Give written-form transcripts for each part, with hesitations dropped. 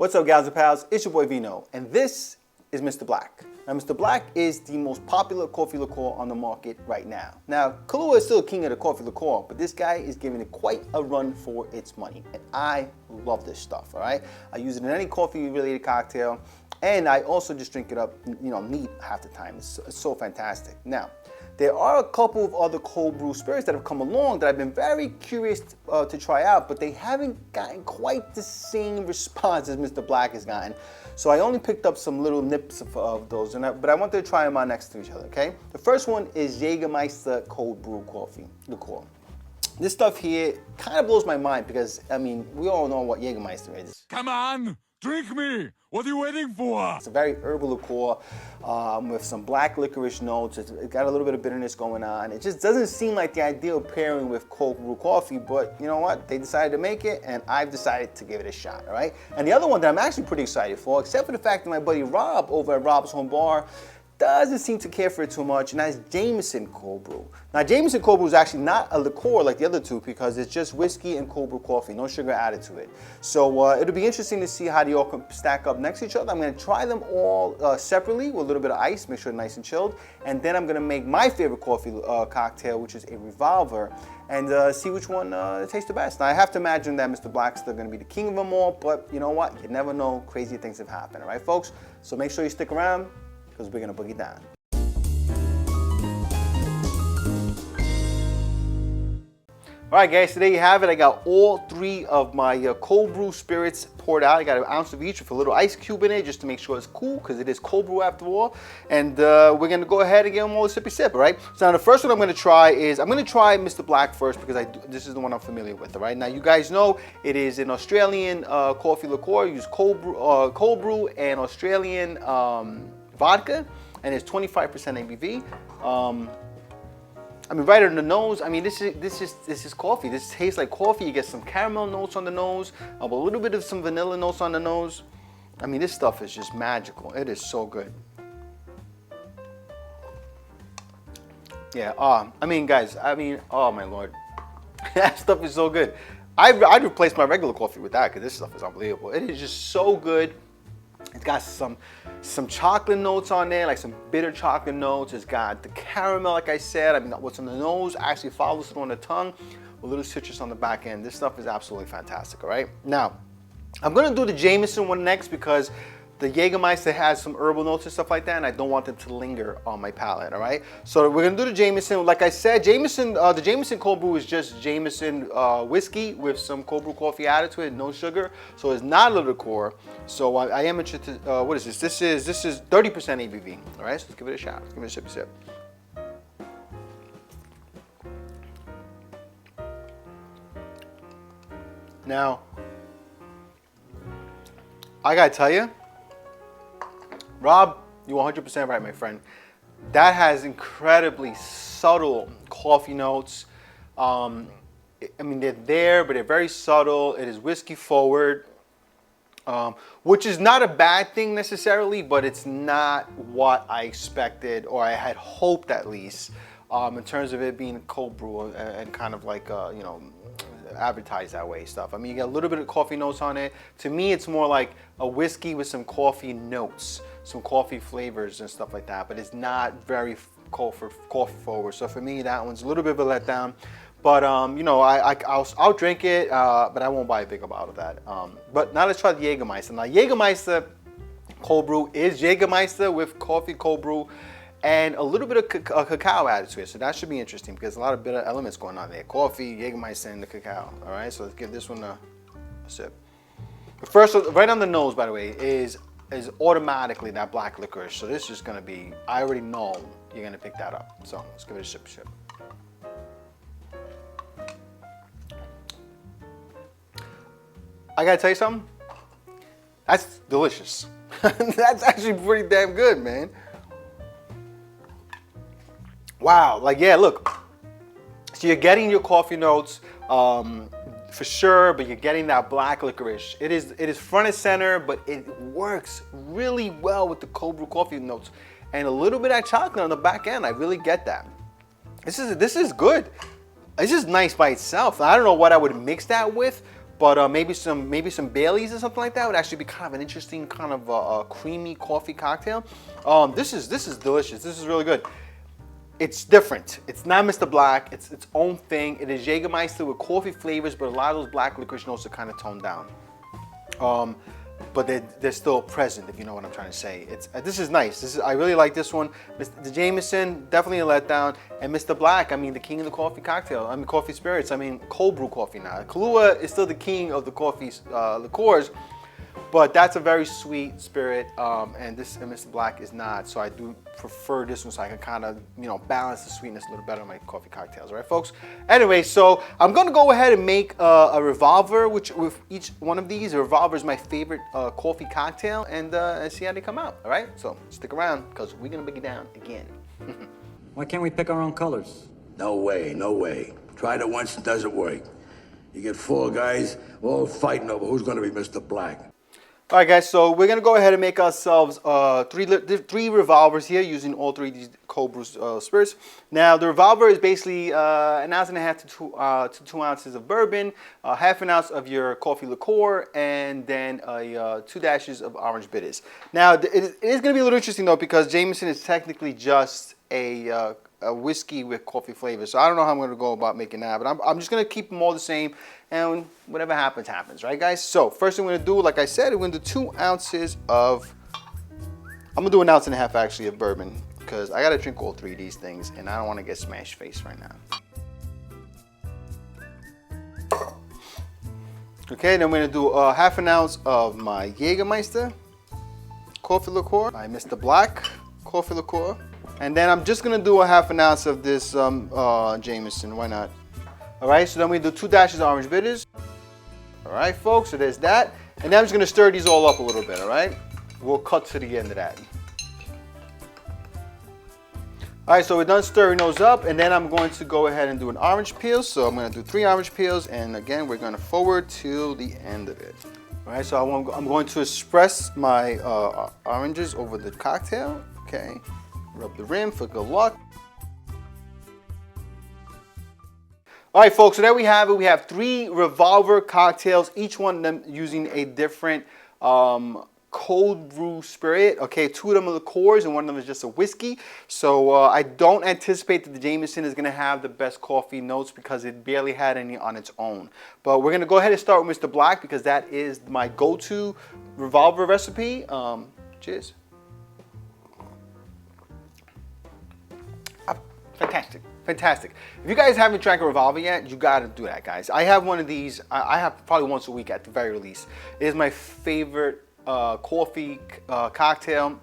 What's up, gals and pals? It's your boy Vino, and this is Mr. Black. Now, Mr. Black is the most popular coffee liqueur on the market right now. Now, Kahlua is still king of the coffee liqueur, but this guy is giving it quite a run for its money, and I love this stuff, all right? I use it in any coffee-related cocktail, and I also just drink it up, neat half the time. It's so fantastic. Now, there are a couple of other cold brew spirits that have come along that I've been very curious to try out, but they haven't gotten quite the same response as Mr. Black has gotten. So I only picked up some little nips of those, but I wanted to try them out next to each other, okay? The first one is Jägermeister Cold Brew Coffee Liqueur. This stuff here kind of blows my mind because, we all know what Jägermeister is. Come on, drink me! What are you waiting for? It's a very herbal liqueur with some black licorice notes. It's got a little bit of bitterness going on. It just doesn't seem like the ideal pairing with cold brew coffee, but you know what? They decided to make it, and I've decided to give it a shot, all right? And the other one that I'm actually pretty excited for, except for the fact that my buddy Rob over at Rob's Home Bar doesn't seem to care for it too much, and that's Jameson Cold Brew. Now, Jameson Cold Brew is actually not a liqueur like the other two because it's just whiskey and cold brew coffee, no sugar added to it. So it'll be interesting to see how they all can stack up next to each other. I'm gonna try them all separately with a little bit of ice, make sure they're nice and chilled, and then I'm gonna make my favorite coffee cocktail, which is a Revolver, and see which one tastes the best. Now, I have to imagine that Mr. Black's still gonna be the king of them all, but you know what? You never know, crazy things have happened, all right, folks? So make sure you stick around, because we're gonna boogie down. All right, guys, so there you have it. I got all three of my cold brew spirits poured out. I got an ounce of each with a little ice cube in it just to make sure it's cool, because it is cold brew after all. And we're gonna go ahead and give them all a sippy sip, all right? So now the first one I'm gonna try is, I'm gonna try Mr. Black first because this is the one I'm familiar with, all right? Now, you guys know it is an Australian coffee liqueur. You use cold brew and Australian vodka, and it's 25% ABV. Right on the nose, this is coffee. This tastes like coffee. You get some caramel notes on the nose, a little bit of some vanilla notes on the nose. This stuff is just magical. It is so good. Yeah, guys, oh my Lord. That stuff is so good. I'd replace my regular coffee with that because this stuff is unbelievable. It is just so good. It's got some chocolate notes on there, like some bitter chocolate notes. It's got the caramel, like I said. What's on the nose actually follows through on the tongue, with a little citrus on the back end. This stuff is absolutely fantastic, all right? Now, I'm gonna do the Jameson one next because the Jägermeister has some herbal notes and stuff like that, and I don't want them to linger on my palate, all right? So we're gonna do the Jameson. Like I said, the Jameson cold brew is just Jameson whiskey with some cold brew coffee added to it, no sugar. So it's not a liqueur. So I am interested, what is this? This is 30% ABV, all right? So let's give it a shot. Let's give it a sippy sip. Now, I gotta tell you, Rob, you're 100% right, my friend. That has incredibly subtle coffee notes. They're there, but they're very subtle. It is whiskey forward, which is not a bad thing necessarily, but it's not what I expected, or I had hoped at least, in terms of it being cold brew and kind of like, advertised that way stuff. You get a little bit of coffee notes on it. To me, it's more like a whiskey with some coffee notes, some coffee flavors and stuff like that, but it's not very coffee forward. So for me, that one's a little bit of a letdown. But I'll drink it, but I won't buy a bigger bottle of that. But now let's try the Jägermeister. Now, Jägermeister cold brew is Jägermeister with coffee cold brew and a little bit of cacao added to it. So that should be interesting because a lot of bitter elements going on there. Coffee, Jägermeister, and the cacao. All right, so let's give this one a sip. The first, right on the nose, by the way, is automatically that black licorice. So this is gonna be, I already know you're gonna pick that up. So let's give it a sip. I gotta tell you something, that's delicious. That's actually pretty damn good, man. Wow, look. So you're getting your coffee notes for sure, but you're getting that black licorice. It is front and center, but it works really well with the cold brew coffee notes. And a little bit of chocolate on the back end, I really get that. This is good. It's just nice by itself. I don't know what I would mix that with, But maybe some Baileys or something like that would actually be kind of an interesting kind of creamy coffee cocktail. This is delicious. This is really good. It's different. It's not Mr. Black. It's its own thing. It is Jägermeister with coffee flavors, but a lot of those black licorice notes are kind of toned down. But they're still present, if you know what I'm trying to say. This is nice. I really like this one. The Jameson, definitely a letdown. And Mr. Black, I mean, the king of the coffee cocktail. I mean, coffee spirits. I mean, cold brew coffee now. Kahlua is still the king of the coffee liqueurs, but that's a very sweet spirit. And Mr. Black is not. So I do prefer this one, so I can kind of, you know, balance the sweetness a little better in my coffee cocktails. All right, folks. Anyway, so I'm gonna go ahead and make a Revolver, which with each one of these, a Revolver is my favorite coffee cocktail, and see how they come out. All right, so stick around because we're gonna break it down again. Why can't we pick our own colors? No way, no way. Tried it once, it doesn't work. You get 4 guys all fighting over who's gonna be Mr. Black. All right, guys, so we're going to go ahead and make ourselves three Revolvers here using all 3 of these Cold Brew Spirits. Now, the Revolver is basically 1.5 ounces to 2 ounces of bourbon, half an ounce of your coffee liqueur, and then 2 dashes of orange bitters. Now, it is going to be a little interesting, though, because Jameson is technically just a whiskey with coffee flavor. So I don't know how I'm going to go about making that, but I'm just going to keep them all the same, and whatever happens, happens, right, guys? So first thing we're going to do, like I said, we're going to do 2 ounces of, I'm going to do 1.5 ounces actually of bourbon, because I got to drink all 3 of these things, and I don't want to get smashed face right now. Okay, then we're going to do 1/2 ounce of my Jägermeister coffee liqueur, my Mr. Black coffee liqueur. And then I'm just gonna do 1/2 ounce of this Jameson, why not? All right, so then we do 2 dashes of orange bitters. All right, folks, so there's that. And then I'm just gonna stir these all up a little bit, all right? We'll cut to the end of that. All right, so we're done stirring those up, and then I'm going to go ahead and do an orange peel. So I'm gonna do 3 orange peels, and again, we're gonna forward till the end of it. All right, so I'm going to express my oranges over the cocktail, okay? Rub the rim for good luck. All right, folks, so there we have it. We have 3 Revolver cocktails, each one of them using a different cold brew spirit. Okay, 2 of them are liqueurs and 1 of them is just a whiskey. So I don't anticipate that the Jameson is going to have the best coffee notes because it barely had any on its own. But we're going to go ahead and start with Mr. Black because that is my go-to Revolver recipe. Cheers. Fantastic, fantastic. If you guys haven't drank a Revolver yet, you gotta do that, guys. I have one of these, I have probably once a week at the very least. It is my favorite coffee cocktail.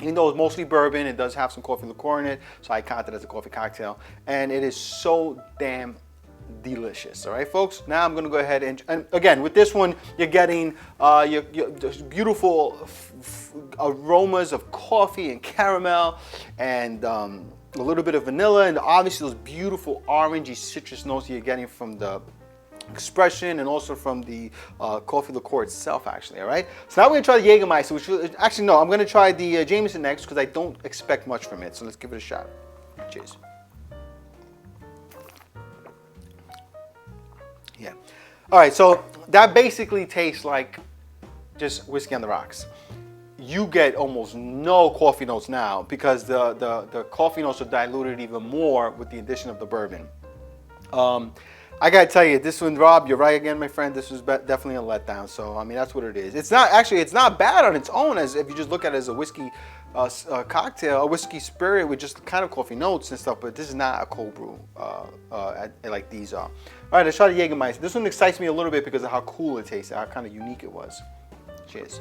Even though it's mostly bourbon, it does have some coffee liqueur in it, so I count it as a coffee cocktail. And it is so damn delicious. All right, folks. Now I'm gonna go ahead and again with this one, you're getting your beautiful aromas of coffee and caramel and a little bit of vanilla, and obviously those beautiful orangey citrus notes you're getting from the expression and also from the coffee liqueur itself, actually. All right. So now we're gonna try the Jägermeister, which actually no, I'm gonna try the Jameson next because I don't expect much from it. So let's give it a shot. Cheers. Yeah. All right, so that basically tastes like just whiskey on the rocks. You get almost no coffee notes now because the coffee notes are diluted even more with the addition of the bourbon. I gotta tell you, this one, Rob, you're right again, my friend. This was definitely a letdown. So I mean, that's what it is. It's not bad on its own as if you just look at it as a whiskey cocktail, a whiskey spirit with just kind of coffee notes and stuff. But this is not a cold brew like these are. All right, let's try the Jägermeister. This one excites me a little bit because of how cool it tasted, how kind of unique it was. Cheers.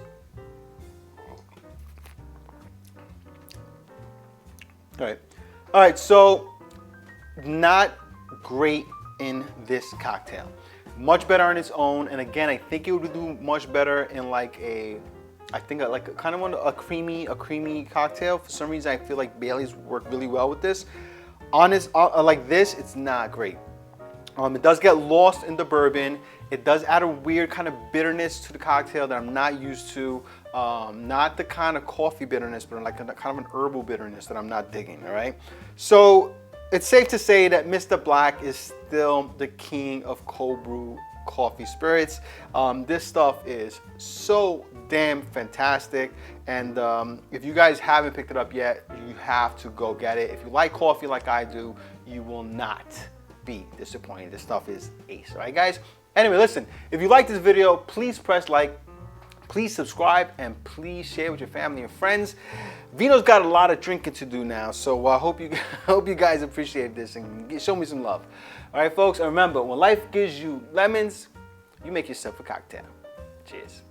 All right, so not great in this cocktail. Much better on its own, and again, I think it would do much better in like a creamy cocktail. For some reason, I feel like Bailey's work really well with this. Honest, like this, it's not great. It does get lost in the bourbon. It does add a weird kind of bitterness to the cocktail that I'm not used to. Not the kind of coffee bitterness, but like kind of an herbal bitterness that I'm not digging, all right? So it's safe to say that Mr. Black is still the king of cold brew coffee spirits. This stuff is so damn fantastic, and if you guys haven't picked it up yet, you have to go get it. If you like coffee like I do, you will not be disappointed. This stuff is ace. All right, guys? Anyway, listen, if you like this video, please press like, please subscribe, and please share with your family and friends. Vino's got a lot of drinking to do now, so I hope you guys appreciate this and show me some love. All right, folks, and remember, when life gives you lemons, you make yourself a cocktail. Cheers.